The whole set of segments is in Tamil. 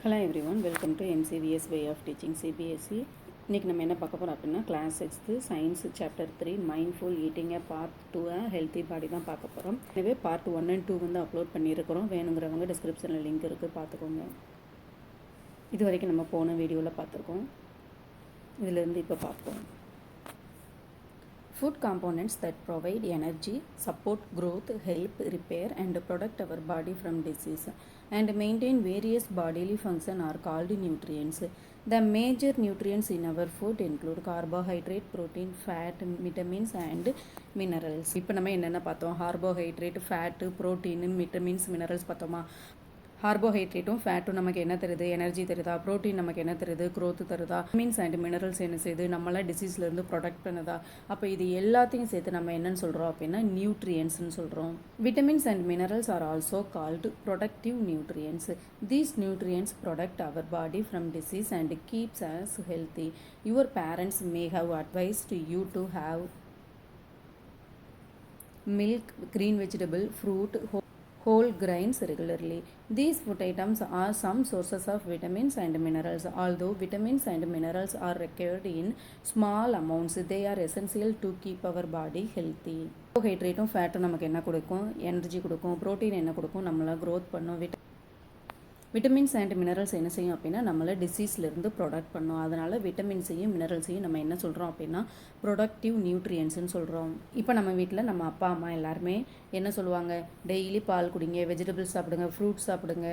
Hello everyone, welcome to MCVS way of teaching CBSE. இன்றைக்கி நம்ம என்ன பார்க்க போகிறோம் அப்படின்னா கிளாஸ் 6 சயின்ஸ் சாப்டர் 3 மைண்ட்ஃபுல் ஈட்டிங்கை பார்ட் 2 ஹெல்த்தி பாடி தான் பார்க்க போகிறோம். எனவே பார்ட் 1 and 2 வந்து அப்லோட் பண்ணியிருக்கிறோம். வேணுங்கிறவங்க டிஸ்கிரிப்ஷனில் லிங்க் இருக்குது, பார்த்துக்கோங்க. இது வரைக்கும் நம்ம போன வீடியோவில் பார்த்துருக்கோம். இதிலேருந்து இப்போ பார்ப்போம். Food components that provide energy, support growth, help repair and protect our body from disease and maintain various bodily functions are called nutrients. The major nutrients in our food include carbohydrate, protein, fat, vitamins and minerals. இப்போ நம்ம என்னென்ன பார்த்தோம்? Carbohydrate, fat, protein, vitamins, minerals பார்த்தோமா? கார்போஹைட்ரேட்டும் ஃபேட்டும் நமக்கு என்ன தருது? எனர்ஜி தருதா? ப்ரோட்டீன் நமக்கு என்ன தருது? க்ரோத் தருதா? விட்டமின்ஸ் அண்ட் மினரல்ஸ் என்ன செய்யுது? நம்மளாம் டிசீஸ்லேருந்து ப்ரொடெக்ட் பண்ணுதா? அப்போ இது எல்லாத்தையும் சேர்த்து நம்ம என்னன்னு சொல்கிறோம் அப்படின்னா நியூட்ரியன்ஸ்னு சொல்கிறோம். Vitamins and minerals are also called protective nutrients. These nutrients protect our body from disease and keeps us healthy. Your parents may have advised you to have milk, green vegetable, fruit, whole grains regularly. These food items are some sources of vitamins and minerals. Although vitamins and minerals are required in small amounts, they are essential to keep our body healthy. கார்போஹைட்ரேட்டும் ஃபேட்டும் நமக்கு என்ன கொடுக்கும்? எனர்ஜி கொடுக்கும். ப்ரோட்டீன் என்ன கொடுக்கும்? நம்மளை க்ரோத் பண்ணும். விட்டமின்ஸ் அண்ட் மினரல்ஸ் என்ன செய்யும் அப்படின்னா நம்மளை டிசீஸ்லேருந்து ப்ரொடக்ட் பண்ணும். அதனால் விட்டமின்ஸையும் மினரல்ஸையும் நம்ம என்ன சொல்கிறோம் அப்படின்னா ப்ரொடக்டிவ் நியூட்ரியன்ஸ்னு சொல்கிறோம். இப்போ நம்ம வீட்டில் நம்ம அப்பா அம்மா எல்லாருமே என்ன சொல்லுவாங்க? டெய்லி பால் குடிங்க, வெஜிடபிள்ஸ் சாப்பிடுங்க, ஃப்ரூட்ஸ் சாப்பிடுங்க,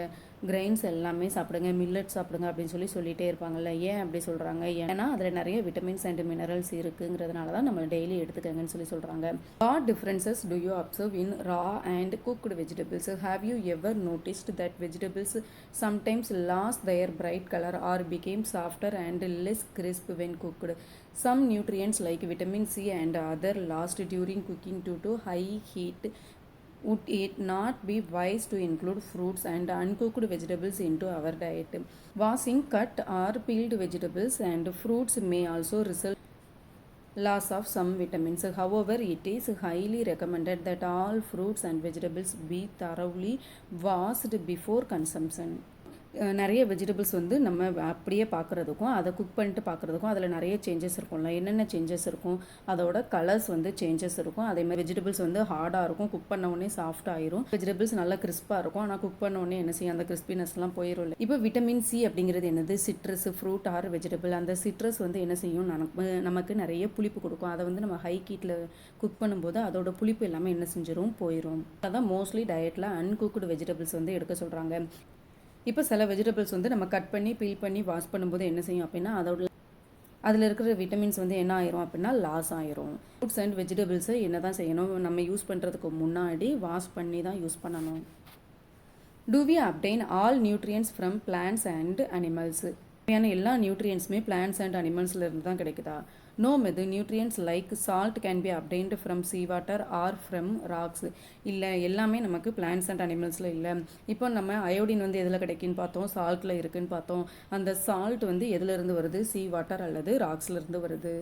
கிரெயின்ஸ் எல்லாமே சாப்பிடுங்க, மில்லட் சாப்பிடுங்க அப்படின்னு சொல்லிட்டே இருப்பாங்கல்ல. ஏன் அப்படி சொல்கிறாங்க? ஏன்னா அதில் நிறைய விட்டமின்ஸ் அண்ட் மினரல்ஸ் இருக்குங்கிறதுனால தான் நம்ம டெய்லி எடுத்துக்கங்கன்னு சொல்கிறாங்க. What differences do you observe in raw and cooked vegetables? Have you ever noticed that vegetables sometimes lost their bright color or became softer and less crisp when cooked? Some nutrients like vitamin C and other lost during cooking due to high heat. Would it not be wise to include fruits and uncooked vegetables into our diet? Washing cut or peeled vegetables and fruits may also result loss of some vitamins. However, it is highly recommended that all fruits and vegetables be thoroughly washed before consumption. நிறைய வெஜிடபிள்ஸ் வந்து நம்ம அப்படியே பார்க்குறதுக்கும் அதை குக் பண்ணிட்டு பார்க்குறதுக்கும் அதில் நிறைய சேஞ்சஸ் இருக்கும்ல. என்னென்ன சேஞ்சஸ் இருக்கும்? அதோட கலர்ஸ் வந்து சேஞ்சஸ் இருக்கும். அதேமாதிரி வெஜிடபிள்ஸ் வந்து ஹார்டாக இருக்கும், குக் பண்ண உடனே சாஃப்ட் ஆயிரும். வெஜிடபிள்ஸ் நல்லா கிறிஸ்பாக இருக்கும், ஆனால் குக் பண்ண உடனே என்ன செய்யும்? அந்த கிறிஸ்பினஸ்லாம் போயிடும். இல்லை, இப்போ விட்டமின் சி அப்படிங்கிறது என்னது? Citrus, fruit or vegetable. அந்த சிட்ரஸ் வந்து என்ன செய்யும்? நமக்கு நிறைய புளிப்பு கொடுக்கும். அதை வந்து நம்ம ஹை ஹீட்டில் குக் பண்ணும்போது அதோட புளிப்பு எல்லாமே என்ன செஞ்சிடும்? போயிடும். அதான் மோஸ்ட்லி டயட்டில் அன்குக்டு வெஜிடபிள்ஸ் வந்து எடுக்க சொல்கிறாங்க. இப்போ சில வெஜிடபிள்ஸ் வந்து நம்ம கட் பண்ணி பீல் பண்ணி வாஷ் பண்ணும்போது என்ன செய்யும் அப்படின்னா அதில் இருக்கிற விட்டமின்ஸ் வந்து என்ன ஆயிரும் அப்படின்னா லாஸ் ஆயிரும். ஃப்ரூட்ஸ் அண்ட் வெஜிடபிள்ஸை என்ன தான் செய்யணும்? நம்ம யூஸ் பண்ணுறதுக்கு முன்னாடி வாஷ் பண்ணி தான் யூஸ் பண்ணணும். Do we obtain all nutrients from plants and animals? எல்லா நியூட்ரியன்ஸுமே பிளான்ஸ் அண்ட் அனிமல்ஸ்லேருந்து தான் கிடைக்குதா? நோ மெது. Nutrients like salt can be obtained from sea water or from rocks. இல்லை, எல்லாமே நமக்கு பிளான்ஸ் அண்ட் அனிமல்ஸில் இல்லை. இப்போ நம்ம அயோடின் வந்து எதில் கிடைக்குன்னு பார்த்தோம்? சால்ட்டில் இருக்குதுன்னு பார்த்தோம். அந்த சால்ட் வந்து எதுலேருந்து வருது? சீ வாட்டர் அல்லது ராக்ஸ்லேருந்து வருது.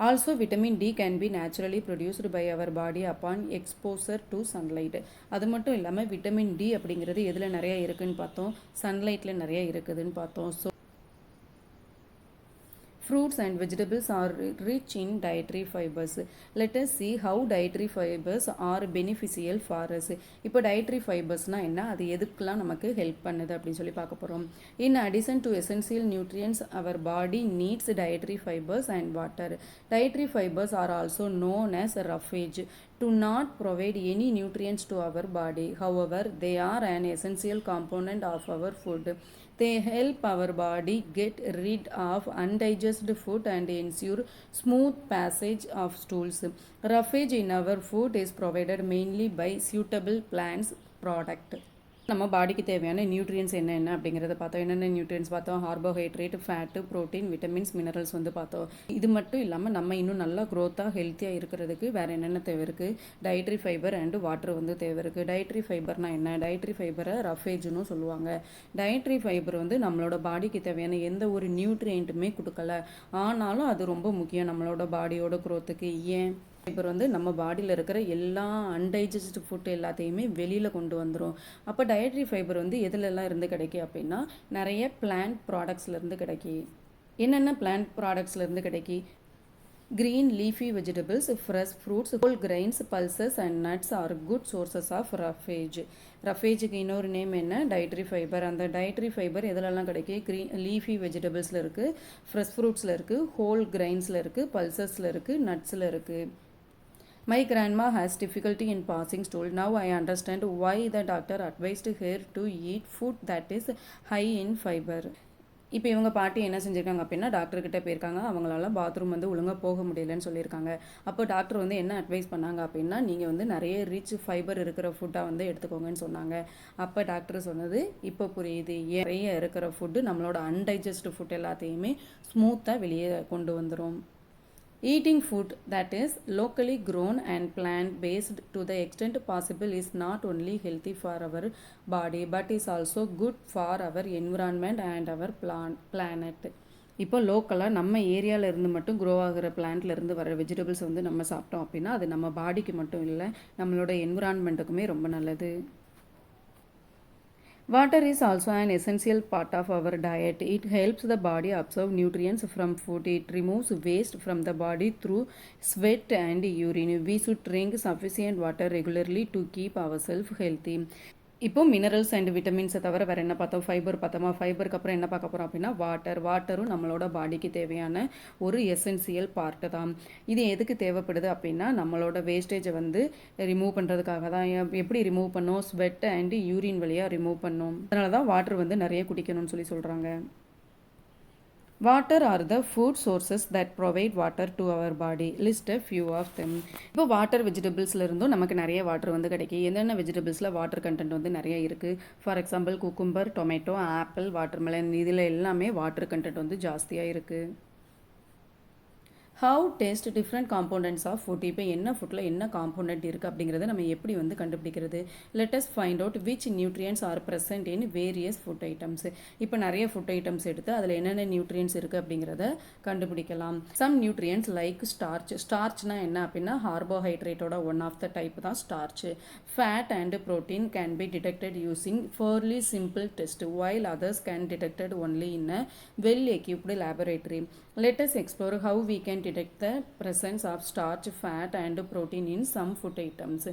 Also, vitamin D can be naturally produced by our body upon exposure to sunlight. அது மட்டும் இல்லாமல் விட்டமின் டி அப்படிங்கிறது எதில் நிறைய இருக்குதுன்னு பார்த்தோம்? சன்லைட்டில் நிறைய இருக்குதுன்னு பார்த்தோம். So fruits and vegetables are rich in dietary fibers. Let us see how dietary fibers are beneficial for us. இப்போ dietary fibersனால் என்ன? அது எதுக்கெல்லாம் நமக்கு ஹெல்ப் பண்ணுது அப்படின்னு சொல்லி பார்க்க போகிறோம். In addition to essential nutrients, our body needs dietary fibers and water. Dietary fibers are also known as roughage. Do not provide any nutrients to our body. However, they are an essential component of our food. They help our body get rid of undigested food and ensure smooth passage of stools. Roughage in our food is provided mainly by suitable plants product. நம்ம பாடிக்கு தேவையான நியூட்ரியன்ஸ் என்ன அப்படிங்கிறத பார்த்தோம். என்னென்ன நியூட்ரியன்ஸ் பார்த்தோம்? Carbohydrate, fat, protein, vitamins, minerals வந்து பார்த்தோம். இது மட்டும் இல்லாமல் நம்ம இன்னும் நல்லா க்ரோத்தாக ஹெல்த்தியாக இருக்கிறதுக்கு வேறு என்னென்ன தேவை இருக்குது? டயட்ரி ஃபைபர் அண்டு வாட்டர் வந்து தேவை இருக்குது. டயட்ரி ஃபைபர்னால் என்ன? டயட்ரி ஃபைபரை ரஃபேஜ்னு சொல்லுவாங்க. டயட்ரி ஃபைபர் வந்து நம்மளோட பாடிக்கு தேவையான எந்த ஒரு நியூட்ரியண்ட்டுமே கொடுக்கல, ஆனாலும் அது ரொம்ப முக்கியம் நம்மளோட பாடியோட க்ரோத்துக்கு. ஏன்? ஃபைபர் வந்து நம்ம பாடியில் இருக்கிற எல்லா அன்டைஜஸ்ட் ஃபுட் எல்லாத்தையுமே வெளியில் கொண்டு வந்துடும். அப்போ டயட்ரி ஃபைபர் வந்து எதுலெல்லாம் இருந்து கிடைக்கும் அப்படின்னா நிறைய பிளான்ட் ப்ராடக்ட்ஸ்லேருந்து கிடைக்கி. என்னென்ன plant ப்ராடக்ட்ஸ்லேருந்து கிடைக்கி? Green leafy vegetables, fresh fruits, whole grains, pulses and nuts are good sources of roughage. ரஃபேஜுக்கு இன்னொரு நேம் என்ன? Dietary fibre. அந்த டயட்ரி ஃபைபர் எதுலெல்லாம் கிடைக்கும்? லீஃபி வெஜிடபிள்ஸில் இருக்குது, ஃப்ரெஷ் ஃப்ரூட்ஸில் இருக்குது, ஹோல் கிரைன்ஸில் இருக்குது, பல்சஸில் இருக்குது, நட்ஸில் இருக்குது. My grandma has difficulty in passing stool. Now I understand why the doctor advised her to eat food that is high in fiber. இப்போ இவங்க பாட்டி என்ன செஞ்சுருக்காங்க அப்படின்னா டாக்டர்கிட்ட போயிருக்காங்க. அவங்களால பாத்ரூம் வந்து ஒழுங்காக போக முடியலன்னு சொல்லியிருக்காங்க. அப்போ டாக்டர் வந்து என்ன அட்வைஸ் பண்ணாங்க அப்படின்னா நீங்கள் வந்து நிறைய ரிச் ஃபைபர் இருக்கிற ஃபுட்டாக வந்து எடுத்துக்கோங்கன்னு சொன்னாங்க. அப்போ டாக்டர் சொன்னது இப்போ புரியுது. நிறைய இருக்கிற ஃபுட்டு நம்மளோட அன்டைஜஸ்ட் ஃபுட் எல்லாத்தையுமே ஸ்மூத்தாக வெளியே கொண்டு வந்துடும். Eating food that is locally grown and plant-based to the extent possible is not only healthy for our body but is also good for our environment and our planet. இப்போ லோக்கலாக நம்ம ஏரியாவில் இருந்து மட்டும் க்ரோ ஆகிற பிளான்ட்லேருந்து வர வெஜிடபிள்ஸ் வந்து நம்ம சாப்பிட்டோம் அப்படின்னா அது நம்ம பாடிக்கு மட்டும் இல்லை, நம்மளோட என்விரான்மெண்ட்டுக்குமே ரொம்ப நல்லது. Water is also an essential part of our diet. It helps the body absorb nutrients from food. It removes waste from the body through sweat and urine. We should drink sufficient water regularly to keep ourselves healthy. இப்போ மினரல்ஸ் அண்ட் விட்டமின்ஸை தவிர வேறு என்ன பார்த்தோம்? ஃபைபர் பார்த்தோமா? ஃபைபருக்கு அப்புறம் என்ன பார்க்க போகிறோம் அப்படின்னா வாட்டரும் நம்மளோட பாடிக்கு தேவையான ஒரு எசென்சியல் பார்ட்டு தான். இது எதுக்கு தேவைப்படுது அப்படின்னா நம்மளோட வேஸ்டேஜை வந்து ரிமூவ் பண்ணுறதுக்காக தான். எப்படி ரிமூவ் பண்ணோம்? ஸ்வெட் அண்ட் யூரின் வழியாக ரிமூவ் பண்ணோம். அதனால தான் வாட்டர் வந்து நிறைய குடிக்கணும்னு சொல்லி சொல்கிறாங்க. Water are the food sources that provide water to our body. List a few of them. இப்போ வாட்டர் வெஜிடபிள்ஸில் இருந்தும் நமக்கு நிறைய வாட்டர் வந்து கிடைக்கும். என்னென்ன வெஜிடபிள்ஸில் வாட்டர் கண்டென்ட் வந்து நிறைய இருக்குது? For example cucumber, tomato, apple, watermelon, இதில் எல்லாமே வாட்டர் கண்டென்ட் வந்து ஜாஸ்தியாக இருக்குது. How test different components of food. இப்போ என்ன ஃபுட்டில் என்ன காம்போனன்ட் இருக்குது அப்படிங்கிறத நம்ம எப்படி வந்து கண்டுபிடிக்கிறது? Let's find out which nutrients are present in various food items. இப்போ நிறைய ஃபுட் ஐட்டம்ஸ் எடுத்து அதில் என்னென்ன நியூட்ரியன்ஸ் இருக்குது அப்படிங்கிறத கண்டுபிடிக்கலாம். Some nutrients like starch. ஸ்டார்ச்னா என்ன அப்படின்னா கார்போஹைட்ரேட்டோட ஒன் ஆஃப் த டைப் தான் starch. Fat and protein can be detected using fairly simple test while others can detected only in a well equipped laboratory. Let us explore how we can detect the presence of starch, fat and protein in some food items.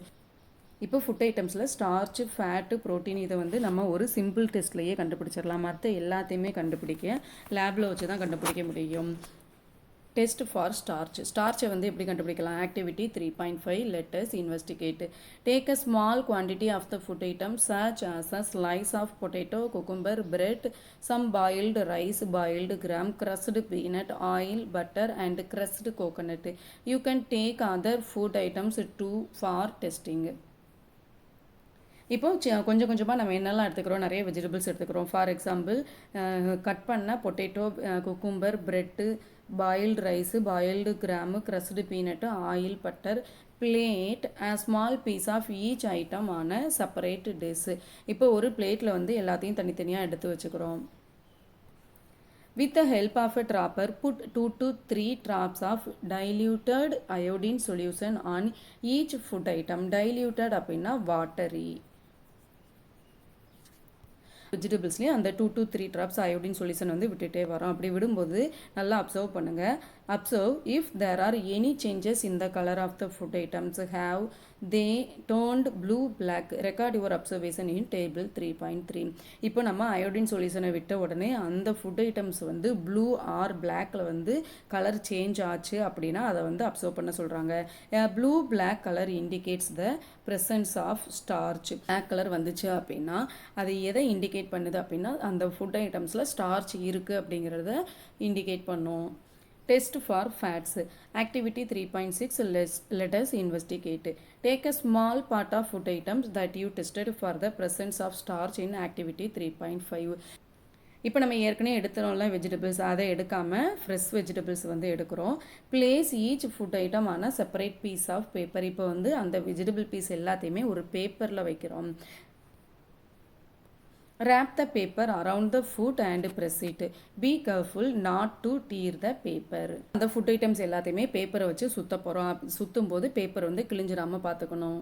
இப்போ ஃபுட் ஐட்டம்ஸில் ஸ்டார்ச், ஃபேட்டு, ப்ரோட்டீன் இதை வந்து நம்ம ஒரு சிம்பிள் டெஸ்ட்லேயே கண்டுபிடிச்சிடலாம். மற்ற எல்லாத்தையுமே கண்டுபிடிக்க லேபில் வச்சு தான் கண்டுபிடிக்க முடியும். Test for starch. ஸ்டார்ச்சை வந்து எப்படி கண்டுபிடிக்கலாம்? Activity 3.5. let us investigate. Take a small quantity of the food items such as a slice of potato, cucumber, bread, some boiled rice, boiled gram, crushed peanut, oil, butter and crushed coconut. You can take other food items too for testing. இப்போ கொஞ்சம் கொஞ்சமாக நம்ம என்னெல்லாம் எடுத்துக்கிறோம்? நிறைய வெஜிடபிள்ஸ் எடுத்துக்கிறோம். ஃபார் எக்ஸாம்பிள் கட் பண்ண potato, cucumber, bread, boiled rice, boiled gram, crushed peanut, oil, butter, plate a small piece of each item on a separate dish. இப்போ ஒரு பிளேட்டில் வந்து எல்லாத்தையும் தனித்தனியாக எடுத்து வச்சுக்கிறோம். With the help of a dropper, put 2 to 3 drops of diluted iodine solution on each food item. Diluted அப்படின்னா watery. வெஜிடபிள்ஸ்லேயும் அந்த 2 to 3 ட்ராப்ஸ் அயோடின் சொல்யூஷன் வந்து விட்டுட்டே வரோம். அப்படி விடும்போது நல்லா அப்சர்வ் பண்ணுங்கள். Observe if there are any changes in the colour of the food items have they turned blue black. Record your observation in table 3.3. இப்போ நம்ம அயோடின் சொல்யூஷனை விட்ட உடனே அந்த ஃபுட் ஐட்டம்ஸ் வந்து ப்ளூ ஆர் பிளாக்ல வந்து கலர் சேஞ்ச் ஆச்சு அப்படின்னா அதை வந்து அப்சர்வ் பண்ண சொல்கிறாங்க. Blue black colour indicates the presence of starch. Black colour வந்துச்சு அப்படின்னா அது எதை இண்டிகேட் பண்ணுது அப்படின்னா அந்த ஃபுட் ஐட்டம்ஸில் ஸ்டார்ச் இருக்குது அப்படிங்கிறத இண்டிகேட் பண்ணும். Test for fats. Activity 3.6. Let us investigate. Take a small part of food items that you tested for the presence of starch in activity 3.5. இப்போ நம்ம ஏற்கனவே எடுத்துகிறோம்ல வெஜிடபிள்ஸ், அதை எடுக்காமல் ஃப்ரெஷ் வெஜிடபிள்ஸ் வந்து எடுக்கிறோம். பிளேஸ் ஈச் ஃபுட் ஐட்டம் ஆன செப்பரேட் பீஸ் ஆஃப் பேப்பர். இப்போ வந்து அந்த வெஜிடபிள் பீஸ் எல்லாத்தையுமே ஒரு பேப்பரில் வைக்கிறோம். Wrap the paper around the food and press it. Be careful not to tear the paper. அந்த ஃபுட் ஐட்டம்ஸ் எல்லாத்தையுமே பேப்பரை வச்சு சுத்த போகிறோம். சுற்றும் போது பேப்பர் வந்து கிழிஞ்சிடாமல் பார்த்துக்கணும்.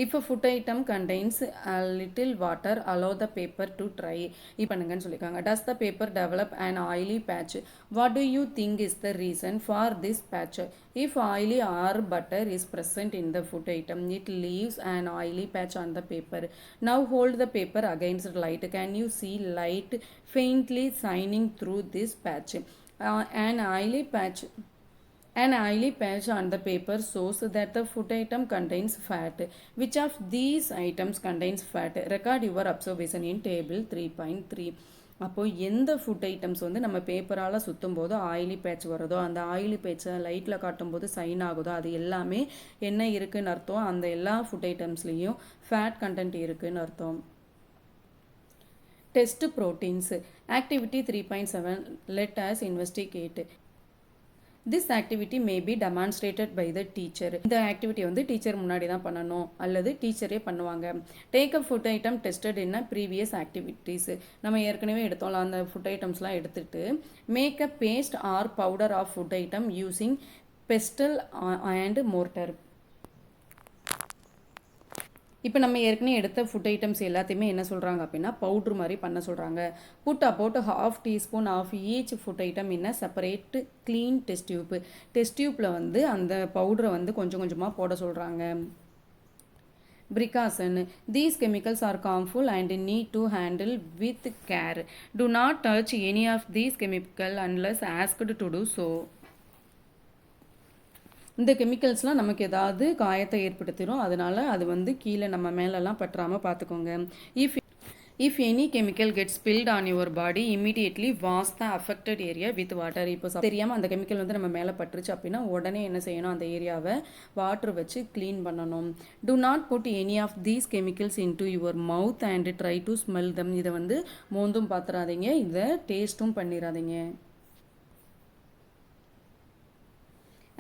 If a food item contains a little water, allow the paper to dry. பண்ணுங்கன்னு சொல்லியிருக்காங்க. Does the paper develop an oily patch? What do you think is the reason for this patch? If oily or butter is present in the food item, it leaves an oily patch on the paper. Now hold the paper against light. Can you see light faintly shining through this patch? An oily patch on the paper shows that the food item contains fat. Which of these items contains fat? Record your observation in table 3.3. அப்போது எந்த ஃபுட் ஐட்டம்ஸ் வந்து நம்ம பேப்பரால் சுற்றும் போது ஆயிலி பேட்ச் வருதோ, அந்த ஆயிலி பேட்சை லைட்டில் காட்டும் போது சைன் ஆகுதோ, அது எல்லாமே என்ன இருக்குன்னு அர்த்தம்? அந்த எல்லா ஃபுட் ஐட்டம்ஸ்லேயும் ஃபேட் கண்டென்ட் இருக்குன்னு அர்த்தம். Test proteins. Activity 3.7. Let us investigate. This activity may be demonstrated by the teacher. இந்த ஆக்டிவிட்டி வந்து டீச்சர் முன்னாடி தான் பண்ணணும் அல்லது டீச்சரே பண்ணுவாங்க. Take a food item tested in previous activities. நம்ம ஏற்கனவே எடுத்தோம்ல அந்த ஃபுட் ஐட்டம்ஸ்லாம் எடுத்துகிட்டு make a paste or powder of food item using pestle and mortar. இப்போ நம்ம ஏற்கனவே எடுத்த ஃபுட் ஐட்டம்ஸ் எல்லாத்தையுமே என்ன சொல்கிறாங்க அப்படின்னா பவுட்ரு மாதிரி பண்ண சொல்கிறாங்க. Put about ½ teaspoon of each food item in separate clean test tube. Test டியூப்பில் வந்து அந்த பவுடரை வந்து கொஞ்சம் கொஞ்சமாக போட சொல்கிறாங்க. Precaution. These chemicals are harmful and need to handle with care. Do not touch any of these chemicals unless asked to do so. இந்த கெமிக்கல்ஸ்லாம் நமக்கு ஏதாவது காயத்தை ஏற்படுத்திடும். அதனால் அது வந்து கீழே நம்ம மேலெல்லாம் பற்றாமல் பார்த்துக்கோங்க. If any chemical gets spilled on your body, immediately wash the affected area with water. இப்போ தெரியாமல் அந்த கெமிக்கல் வந்து நம்ம மேலே பட்டுருச்சு அப்படின்னா உடனே என்ன செய்யணும்? அந்த ஏரியாவை வாட்டர் வச்சு க்ளீன் பண்ணணும். Do not put any of these chemicals into your mouth and try to smell them. இதை வந்து மோந்தும் பார்த்துறாதீங்க, இதை டேஸ்ட்டும் பண்ணிடாதீங்க.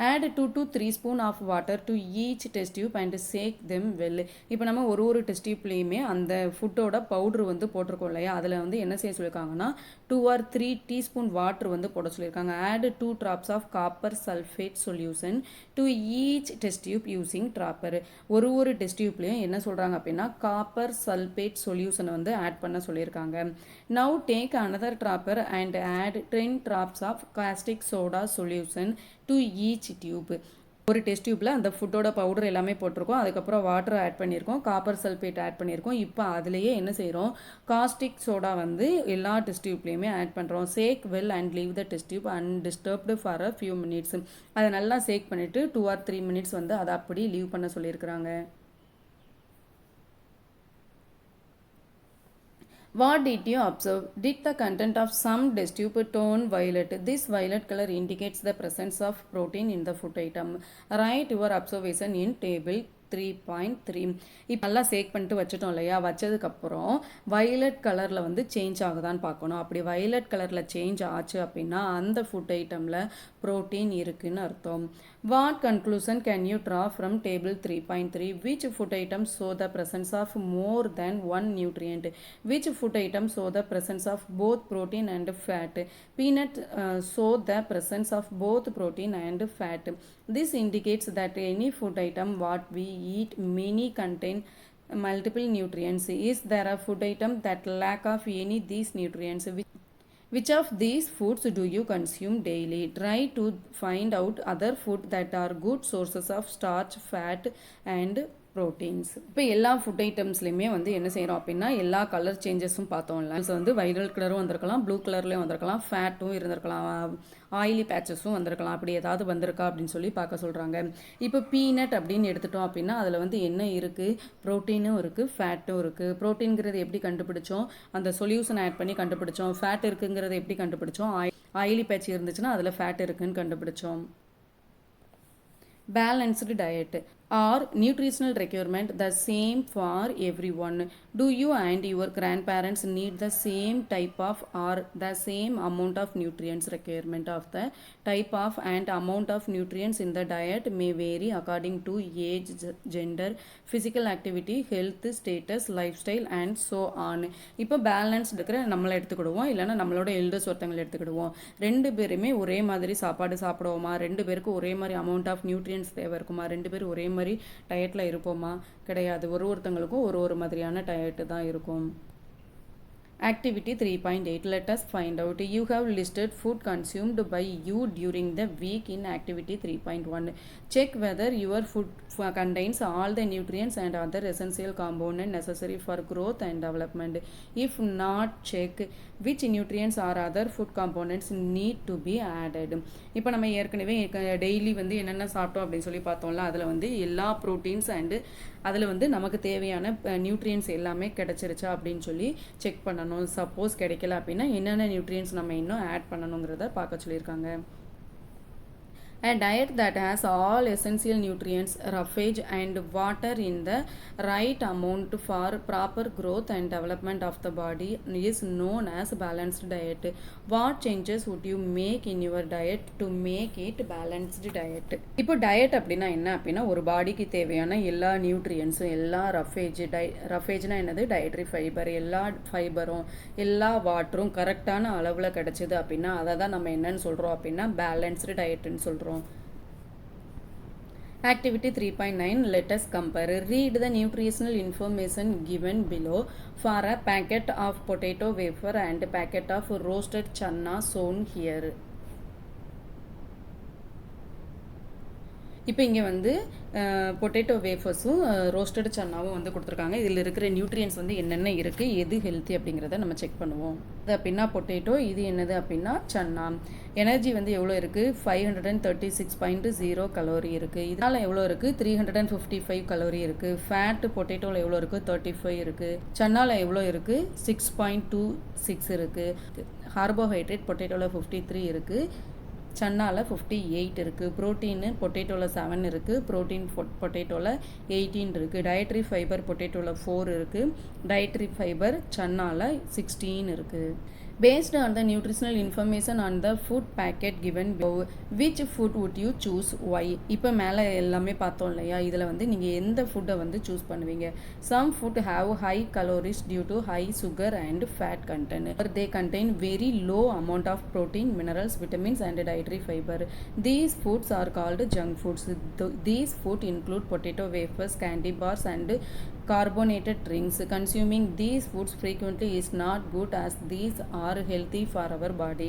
Add 2 to 3 spoon of water to each test tube and shake them well. இப்போ நம்ம ஒரு டெஸ்ட் டியூப்லேயுமே அந்த ஃபுட்டோட பவுட்ரு வந்து போட்டிருக்கோம் இல்லையா, அதில் வந்து என்ன செய்ய சொல்லியிருக்காங்கன்னா 2 or 3 teaspoon வாட்டர் வந்து போட சொல்லியிருக்காங்க. Add 2 drops of copper sulfate solution to each test tube using dropper. ஒரு டெஸ்ட் டியூப்லேயும் என்ன சொல்கிறாங்க அப்படின்னா காப்பர் சல்ஃபேட் சொல்யூஷனை வந்து ஆட் பண்ண சொல்லியிருக்காங்க. Now take another dropper and add 10 drops of caustic soda solution to each tube. ஒரு டெஸ்ட் டியூப்பில் அந்த ஃபுட்டோட பவுடர் எல்லாமே போட்டிருக்கோம், அதுக்கப்புறம் வாட்டர் ஆட் பண்ணியிருக்கோம், காப்பர் சல்ஃபேட் ஆட் பண்ணியிருக்கோம். இப்போ அதுலேயே என்ன செய்கிறோம்? காஸ்டிக் சோடா வந்து எல்லா டெஸ்ட் டியூப்லேயுமே ஆட் பண்ணுறோம். Shake well and leave the test tube undisturbed for a few minutes. அதை நல்லா சேக் பண்ணிவிட்டு 2 or 3 minutes வந்து அதை அப்படி லீவ் பண்ண சொல்லியிருக்கிறாங்க. What did you observe? Did the content of some test tube turn violet? This violet color indicates the presence of protein in the food item. Write your observation in table 3.3. இப்போ நல்லா சேக் பண்ணிட்டு வச்சுட்டோம் இல்லையா, வச்சதுக்கப்புறம் வயலட் கலரில் வந்து சேஞ்ச் ஆகுதான்னு பார்க்கணும். அப்படி வயலட் கலரில் சேஞ்ச் ஆச்சு அப்படின்னா அந்த ஃபுட் ஐட்டமில் ப்ரோட்டீன் இருக்குன்னு அர்த்தம். What conclusion can you draw from table 3.3? Which food items show the presence of more than one nutrient? Which food items show the presence of both protein and fat? Peanut show the presence of both protein and fat. This indicates that any food item what we eat many contain multiple nutrients. Is there a food item that lack of any these nutrients? Which of these foods do you consume daily? Try to find out other food that are good sources of starch, fat and proteins. இப்போ எல்லா ஃபுட் ஐட்டம்ஸ்லையுமே வந்து என்ன செய்கிறோம் அப்படின்னா எல்லா கலர் சேஞ்சஸும் பார்த்தோம்ல. வந்து வைரல் கலரும் வந்திருக்கலாம், ப்ளூ கலர்லேயும் வந்திருக்கலாம், ஃபேட்டும் இருந்திருக்கலாம், ஆயிலி பேச்சஸும் வந்திருக்கலாம். அப்படி ஏதாவது வந்திருக்கா அப்படின்னு சொல்லி பார்க்க சொல்கிறாங்க. இப்போ பீனட் அப்படின்னு எடுத்துட்டோம் அப்படின்னா அதில் வந்து என்ன இருக்குது? ப்ரோட்டீனும் இருக்குது, ஃபேட்டும் இருக்குது. ப்ரோட்டீன்கிறது எப்படி கண்டுபிடிச்சோம்? அந்த சொல்யூஷன் ஆட் பண்ணி கண்டுபிடிச்சோம். ஃபேட் இருக்குங்கிறத எப்படி கண்டுபிடிச்சோம்? ஆயிலி பேட்ச் இருந்துச்சுன்னா அதில் ஃபேட் இருக்குன்னு கண்டுபிடிச்சோம். Balanced diet. Are nutritional requirement the same for everyone? Do you and your grandparents need the same type of or the same amount of nutrients? Requirement of the type of and amount of nutrients in the diet may vary according to age, gender, physical activity, health status, lifestyle and so on. இப்போ பேலன்ஸ்டு இருக்கிற நம்மளை எடுத்துக்கிடுவோம், இல்லைன்னா நம்மளோட எல்டர்ஸ் ஒருத்தங்களை எடுத்துக்கிடுவோம். ரெண்டு பேருமே ஒரே மாதிரி சாப்பாடு சாப்பிடுவோமா, ரெண்டு பேருக்கும் ஒரே மாதிரி அமௌண்ட் ஆஃப் நியூட்ரியன்ஸ் தேவை இருக்குமா, ரெண்டு பேரும் ஒரே மாதிரி டயட்டில் இருப்போமா? கிடையாது. ஒருத்தங்களுக்கும் ஒரு மாதிரியான டயட்டு தான் இருக்கும். Activity 3.8. Let us find out. You have listed food consumed by you during the week in activity 3.1. Check whether your food contains all the nutrients and other essential components necessary for growth and development. If not, check which nutrients or other food components need to be added. இப்போ நம்ம ஏற்கனவே டெய்லி வந்து என்னென்ன சாப்பிட்டோம் அப்படின்னு சொல்லி பார்த்தோம்ல, அதில் வந்து எல்லா ப்ரோட்டீன்ஸ் அண்டு அதில் வந்து நமக்கு தேவையான நியூட்ரியன்ஸ் எல்லாமே கிடச்சிருச்சா அப்படின்னு சொல்லி செக் பண்ணணும். சப்போஸ் கிடைக்கல அப்படின்னா என்னென்ன நியூட்ரியன்ஸ் நம்ம இன்னும் ஆட் பண்ணணுங்கிறத பார்க்க சொல்லியிருக்காங்க. A diet that has all essential nutrients, roughage and water in the right amount for proper growth and development of the body is known as balanced diet. What changes would you make in your diet to make it balanced diet? இப்போ டயட் அப்படின்னா என்ன அப்படின்னா, ஒரு பாடிக்கு தேவையான எல்லா நியூட்ரியன்ஸும், எல்லா ரஃபேஜ்னா என்னது, டயட்ரி ஃபைபர், எல்லா ஃபைபரும் எல்லா வாட்டரும் கரெக்டான அளவில் கிடச்சிது அப்படின்னா அதை தான் நம்ம என்னன்னு சொல்கிறோம் அப்படின்னா பேலன்ஸ்டு டயட்டுன்னு சொல்கிறோம். Activity 3.9. Let us compare. Read the nutritional information given below for a packet of potato wafer and a packet of roasted chana shown here. இப்போ இங்கே வந்து பொட்டேட்டோ வேஃபர்ஸும் ரோஸ்டட் சன்னாவும் வந்து கொடுத்துருக்காங்க. இதில் இருக்கிற நியூட்ரியன்ஸ் வந்து என்னென்ன இருக்குது, எது ஹெல்த்தி அப்படிங்கிறத நம்ம செக் பண்ணுவோம். இது அப்படின்னா பொட்டேட்டோ, இது என்னது அப்படின்னா சன்னா. எனர்ஜி வந்து எவ்வளோ இருக்குது, 536.0 கலோரி இருக்குது. இதனால் எவ்வளோ இருக்குது, 355 கலோரி இருக்குது. ஃபேட் பொட்டேட்டோவில் எவ்வளோ இருக்குது, 35 இருக்குது. சன்னாவில் எவ்வளோ இருக்குது, 6.26 இருக்குது. கார்போஹைட்ரேட் பொட்டேட்டோவில் 53 இருக்குது, சன்னாவில் 58 இருக்குது. ப்ரோட்டீனு பொட்டேட்டோவில் 7 இருக்குது, ப்ரோட்டீன் பொட்டேட்டோவில் 18 இருக்குது. டயட்ரி ஃபைபர் பொட்டேட்டோவில் 4 இருக்குது, டயட்ரி ஃபைபர் சன்னாவில் 16 இருக்குது. Based on the nutritional information on the food packet given below, which food would you choose? Why? இப்போ மேலே எல்லாமே பார்த்தோம் இல்லையா, இதில் வந்து நீங்கள் எந்த ஃபுட்டை வந்து சூஸ் பண்ணுவீங்க? Some food have high calories due to high sugar and fat content. They contain very low amount of protein, minerals, vitamins and dietary fiber. These foods are called junk foods. These food include potato wafers, candy bars and carbonated drinks. Consuming these foods frequently is not good as these are healthy for our body.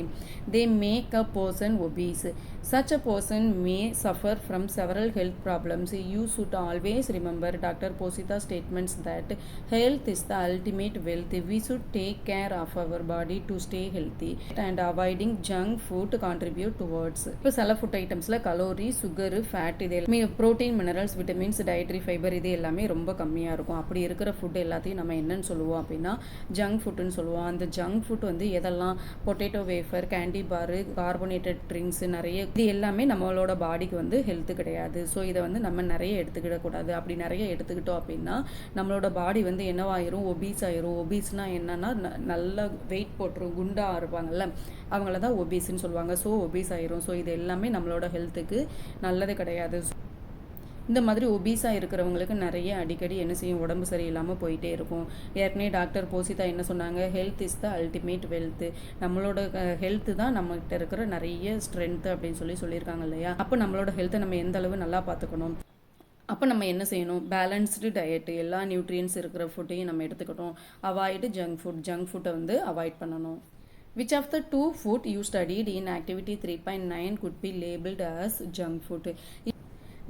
They make a person obese. Such a person may suffer from several health problems. You should always remember Dr. Posita's statements that health is the ultimate wealth. We should take care of our body to stay healthy and avoiding junk food contribute towards. இப்போ சில ஃபுட் ஐட்டம்ஸில் கலோரி, சுகரு, ஃபேட், இது எல்லாமே protein, minerals, vitamins, dietary fibre இது எல்லாமே ரொம்ப கம்மியாக இருக்கும். அப்படி இருக்கிற ஃபுட் எல்லாத்தையும் நம்ம என்னன்னு சொல்லுவோம் அப்படின்னா ஜங்க் ஃபுட்டுன்னு சொல்லுவோம். அந்த ஜங்க் ஃபுட் வந்து எதெல்லாம், பொட்டேட்டோ வேஃபர், கேண்டி பாரு, கார்பனேட்டட் ட்ரிங்க்ஸ், நிறைய இது எல்லாமே நம்மளோட பாடிக்கு வந்து ஹெல்த்து கிடையாது. ஸோ இதை வந்து நம்ம நிறைய எடுத்துக்கிடக்கூடாது. அப்படி நிறைய எடுத்துக்கிட்டோம் அப்படின்னா நம்மளோட பாடி வந்து என்னவாயிரும், ஒபீஸ் ஆயிரும். ஒபீஸ்னால் என்னன்னா நல்லா வெயிட் போட்டுரும், குண்டாக இருப்பாங்கல்ல, அவங்கள தான் ஒபீஸ்ன்னு சொல்லுவாங்க. ஸோ ஒபீஸ் ஆயிரும். ஸோ இது எல்லாமே நம்மளோட ஹெல்த்துக்கு நல்லது கிடையாது. இந்த மாதிரி ஒபீஸாக இருக்கிறவங்களுக்கு நிறைய அடிக்கடி என்ன செய்யும், உடம்பு சரியில்லாமல் போயிட்டே இருக்கும். ஏற்கனவே டாக்டர் போசிதா என்ன சொன்னாங்க, health is the ultimate wealth. நம்மளோட ஹெல்த்து தான் நம்மகிட்ட இருக்கிற நிறைய ஸ்ட்ரென்த்து அப்படின்னு சொல்லியிருக்காங்க இல்லையா. அப்போ நம்மளோட ஹெல்த்தை நம்ம எந்த அளவு நல்லா பார்த்துக்கணும். அப்போ நம்ம என்ன செய்யணும், பேலன்ஸ்டு டயட்டு, எல்லா நியூட்ரியன்ஸ் இருக்கிற ஃபுட்டையும் நம்ம எடுத்துக்கணும். அவாய்டு ஜங்க் ஃபுட்டை வந்து அவாய்ட் பண்ணணும். Which of the two food you studied in activity 3.9 could be labeled as junk food?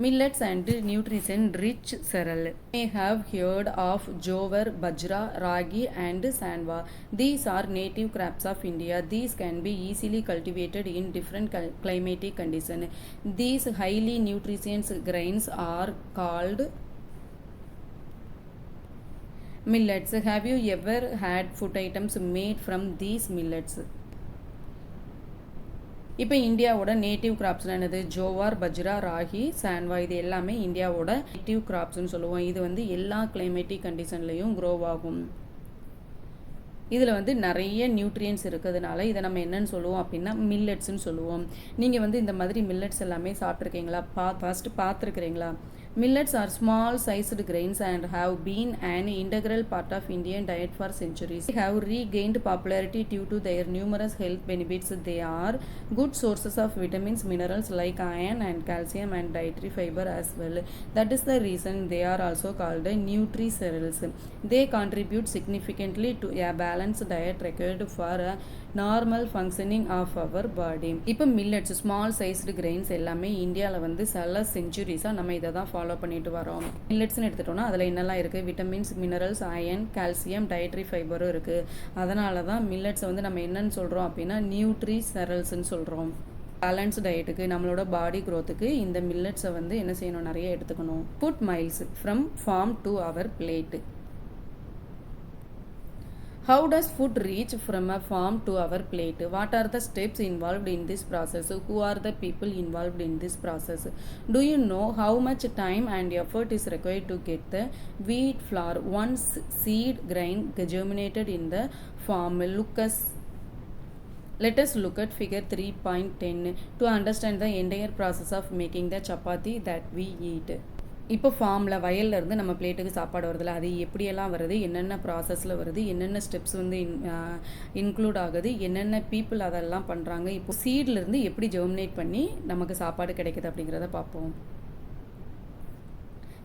Millets and nutrition-rich cereal. You may have heard of jowar, bajra, ragi and sanva. These are native crops of India. These can be easily cultivated in different climatic conditions. These highly nutritious grains are called millets. Have you ever had food items made from these millets? இப்போ இந்தியாவோட நேட்டிவ் கிராப்ஸ்னால் என்னது? ஜோவார், பஜ்ரா, ராகி, சான்வா, இது எல்லாமே இந்தியாவோட நேட்டிவ் கிராப்ஸ்னு சொல்லுவோம். இது வந்து எல்லா கிளைமேட்டிக் கண்டிஷன்லையும் க்ரோ ஆகும். இதில் வந்து நிறைய நியூட்ரியன்ஸ் இருக்கிறதுனால இதை நம்ம என்னன்னு சொல்லுவோம் அப்படின்னா மில்லட்ஸ்ன்னு சொல்லுவோம். நீங்கள் வந்து இந்த மாதிரி மில்லட்ஸ் எல்லாமே சாப்பிட்ருக்கீங்களா? First பார்த்துருக்குறீங்களா? Millets are small-sized grains and have been an integral part of Indian diet for centuries. They have regained popularity due to their numerous health benefits. They are good sources of vitamins, minerals like iron and calcium and dietary fiber as well. That is the reason they are also called nutri-cereals. They contribute significantly to a balanced diet required for a normal functioning of our body. இப்போ மில்லட்ஸ் ஸ்மால் சைஸ்டு கிரெயின்ஸ் எல்லாமே இந்தியாவில் வந்து சில செஞ்சுரிஸாக நம்ம இதை தான் ஃபாலோ பண்ணிட்டு வரோம். மில்லட்ஸ்னு எடுத்துட்டோம்னா அதில் என்னெல்லாம் இருக்குது? Vitamins, minerals, iron, calcium, dietary ஃபைபரும் இருக்குது. அதனால தான் மில்லட்ஸை வந்து நம்ம என்னன்னு சொல்கிறோம் அப்படின்னா நியூட்ரி செரல்ஸ்ன்னு சொல்கிறோம். பேலன்ஸ் டயட்டுக்கு, நம்மளோட பாடி க்ரோத்துக்கு இந்த மில்லட்ஸை வந்து என்ன செய்யணும்? நிறைய எடுத்துக்கணும். Food miles from farm to our plate. How does food reach from a farm to our plate? What are the steps involved in this process? Who are the people involved in this process? Do you know how much time and effort is required to get the wheat flour, one seed grain germinated in the farm? Let us look at figure 3.10 to understand the entire process of making the chapati that we eat. இப்போ ஃபார்மில் வயல்லேருந்து நம்ம பிளேட்டுக்கு சாப்பாடு வருதுல்ல, அது எப்படியெல்லாம் வருது, என்னென்ன ப்ராசஸில் வருது, என்னென்ன ஸ்டெப்ஸ் வந்து இன்க்ளூட் ஆகுது, என்னென்ன பீப்புள் அதெல்லாம் பண்ணுறாங்க, இப்போ சீட்லேருந்து எப்படி ஜெர்மினேட் பண்ணி நமக்கு சாப்பாடு கிடைக்குது அப்படிங்கிறத பார்ப்போம்.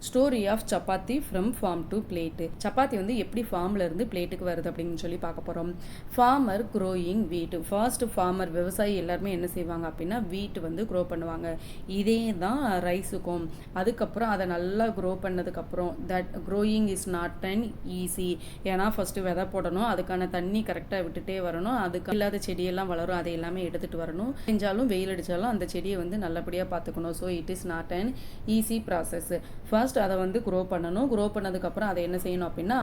Story of chapati from farm to plate. Chapati வந்து எப்படி ஃபார்மில் இருந்து பிளேட்டுக்கு வருது அப்படின்னு சொல்லி பார்க்க போகிறோம். ஃபார்மர் க்ரோயிங் வீட். ஃபர்ஸ்ட் ஃபார்மர் விவசாயி எல்லாருமே என்ன செய்வாங்க அப்படின்னா வீட் வந்து க்ரோ பண்ணுவாங்க. இதே தான் ரைஸுக்கும். அதுக்கப்புறம் அதை நல்லா க்ரோ பண்ணதுக்கப்புறம் that growing is not an easy. ஏன்னா ஃபஸ்ட்டு விதை போடணும், அதுக்கான தண்ணி கரெக்டாக விட்டுட்டே வரணும், அதுக்கு இல்லாத செடியெல்லாம் வளரும், அதை எல்லாமே எடுத்துகிட்டு வரணும். செஞ்சாலும் வெயில் அடித்தாலும் அந்த செடியை வந்து நல்லபடியாக பார்த்துக்கணும். So it is not an easy process. First அதை வந்து க்ரோ பண்ணணும். க்ரோ பண்ணதுக்கப்புறம் அதை என்ன செய்யணும் அப்படின்னா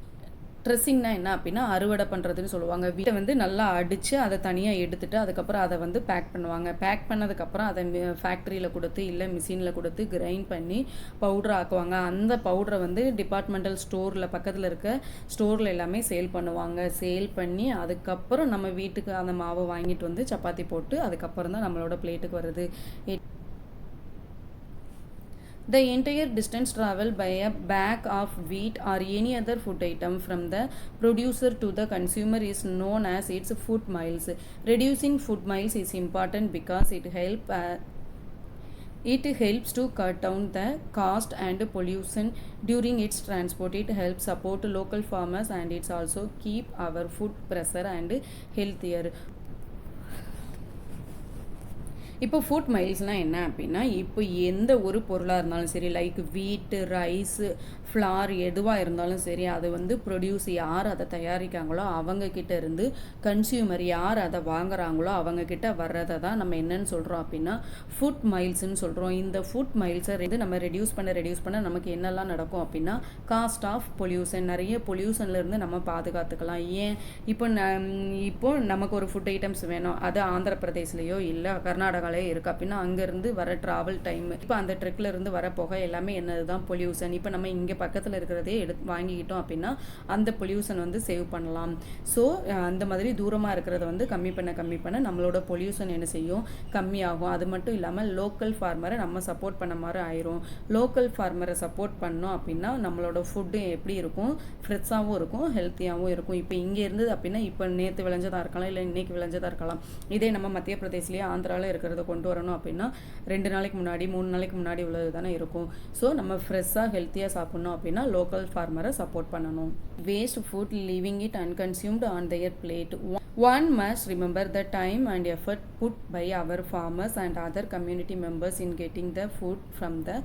ட்ரெஸ்ஸிங்னா என்ன அப்படின்னா அறுவடை பண்ணுறதுன்னு சொல்லுவாங்க. வீட்டை வந்து நல்லா அடித்து அதை தனியாக எடுத்துகிட்டு அதுக்கப்புறம் அதை வந்து பேக் பண்ணுவாங்க. பேக் பண்ணதுக்கப்புறம் அதை ஃபேக்ட்ரியில் கொடுத்து இல்லை மிஷினில் கொடுத்து கிரைண்ட் பண்ணி பவுடர் ஆக்குவாங்க. அந்த பவுடரை வந்து டிபார்ட்மெண்டல் ஸ்டோரில் பக்கத்தில் இருக்க ஸ்டோரில் எல்லாமே சேல் பண்ணுவாங்க. சேல் பண்ணி அதுக்கப்புறம் நம்ம வீட்டுக்கு அந்த மாவை வாங்கிட்டு வந்து சப்பாத்தி போட்டு அதுக்கப்புறம் தான் நம்மளோட பிளேட்டுக்கு வருது. The entire distance traveled by a bag of wheat or any other food item from the producer to the consumer is known as its food miles. Reducing food miles is important because it helps to cut down the cost and pollution during its transport. It helps support local farmers and it's also keep our food fresher and healthier. இப்போ ஃபுட் மைல்ஸ்னால் என்ன அப்படின்னா இப்போ எந்த ஒரு பொருளாக இருந்தாலும் சரி, லைக் வீட்டு, ரைஸு, ஃப்ளார் எதுவாக இருந்தாலும் சரி, அது வந்து ப்ரொடியூஸ் யார் அதை தயாரிக்காங்களோ அவங்கக்கிட்ட இருந்து கன்சியூமர் யார் அதை வாங்குறாங்களோ அவங்கக்கிட்ட வர்றதை தான் நம்ம என்னன்னு சொல்கிறோம் அப்படின்னா ஃபுட் மைல்ஸ்ன்னு சொல்கிறோம். இந்த ஃபுட் மைல்ஸை வந்து நம்ம ரெடியூஸ் பண்ண நமக்கு என்னெல்லாம் நடக்கும் அப்படின்னா காஸ்ட் ஆஃப் பொல்யூஷன், நிறைய பொல்யூஷன்லேருந்து நம்ம பாதுகாத்துக்கலாம். ஏன் இப்போ நமக்கு ஒரு ஃபுட் ஐட்டம்ஸ் வேணும், அது ஆந்திர பிரதேஷ்லேயோ இல்லை கர்நாடகா இருக்கு அப்படின்னா அங்கேருந்து வர ட்ராவல் டைம், இப்போ அந்த ட்ரெக்கில் இருந்து வர போக எல்லாமே என்னது தான் பொல்யூஷன். இப்போ நம்ம இங்கே பக்கத்தில் இருக்கிறதே வாங்கிக்கிட்டோம் அப்படின்னா அந்த பொல்யூஷன் வந்து சேவ் பண்ணலாம். ஸோ அந்த மாதிரி தூரமாக இருக்கிறத வந்து கம்மி பண்ண நம்மளோட பொல்யூஷன் என்ன செய்யும்? கம்மியாகும். அது மட்டும் இல்லாமல் லோக்கல் ஃபார்மரை நம்ம சப்போர்ட் பண்ண மாதிரி ஆயிரும். லோக்கல் ஃபார்மரை சப்போர்ட் பண்ணோம் அப்படின்னா நம்மளோட ஃபுட்டு எப்படி இருக்கும்? ஃப்ரெஷ்ஷாகவும் இருக்கும், ஹெல்த்தியாகவும் இருக்கும். இப்போ இங்கே இருந்தது அப்படின்னா இப்போ நேற்று விளைஞ்சதாக இருக்கலாம், இல்லை இன்னைக்கு விளைஞ்சதாக இருக்கலாம். இதே நம்ம மத்திய பிரதேஷ்லேயே ஆந்திராவில் இருக்கிறத கொண்டு வரணும் அப்படின்னா 2 நாளைக்கு முன்னாடி 3 நாளைக்கு முன்னாடி உள்ளது தானே இருக்கும். ஸோ நம்ம ஃப்ரெஷ்ஷாக ஹெல்த்தியாக சாப்பிட்ணும் அப்படின்னா லோக்கல் ஃபார்மரை சப்போர்ட் பண்ணணும். Waste food leaving it unconsumed on their plate. One must remember the time and effort put by our farmers and other community members in getting the food from the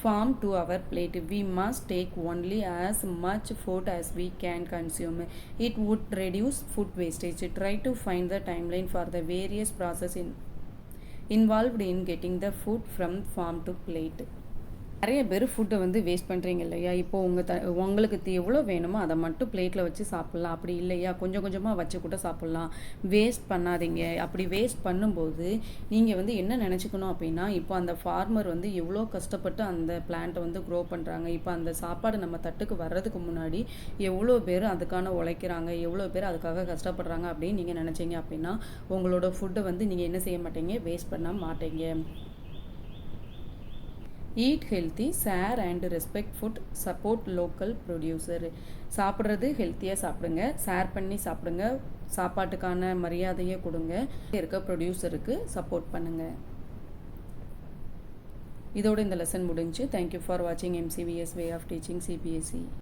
farm to our plate. We must take only as much food as we can consume. It would reduce food wastage. Try to find the timeline for the various processes involved in getting the food from farm to plate. நிறைய பேர் ஃபுட்டை வந்து வேஸ்ட் பண்ணுறீங்க இல்லையா? இப்போ உங்களுக்கு எவ்வளோ வேணுமோ அதை மட்டும் பிளேட்டில் வச்சு சாப்பிட்லாம். அப்படி இல்லையா கொஞ்சம் கொஞ்சமாக வச்சு கூட சாப்பிட்லாம். வேஸ்ட் பண்ணாதீங்க. அப்படி வேஸ்ட் பண்ணும்போது நீங்கள் வந்து என்ன நினச்சிக்கணும் அப்படின்னா, இப்போ அந்த ஃபார்மர் வந்து எவ்வளோ கஷ்டப்பட்டு அந்த பிளான்ட்டை வந்து க்ரோ பண்ணுறாங்க. இப்போ அந்த சாப்பாடு நம்ம தட்டுக்கு வர்றதுக்கு முன்னாடி எவ்வளோ பேர் அதுக்கான உழைக்கிறாங்க, எவ்வளோ பேர் அதுக்காக கஷ்டப்படுறாங்க அப்படின்னு நீங்கள் நினச்சிங்க அப்படின்னா, உங்களோட ஃபுட்டை வந்து நீங்கள் என்ன செய்ய மாட்டீங்க, வேஸ்ட் பண்ண மாட்டீங்க. Eat healthy, share and respect food, support local producer. சாப்பிட்றது ஹெல்த்தியாக சாப்பிடுங்க, ஷேர் பண்ணி சாப்பிடுங்க, சாப்பாட்டுக்கான மரியாதையை கொடுங்க, இருக்க ப்ரொடியூசருக்கு சப்போர்ட் பண்ணுங்கள். இதோட இந்த லெசன் முடிஞ்சு. தேங்க்யூ ஃபார் வாட்சிங் MCVS way of teaching CBSE.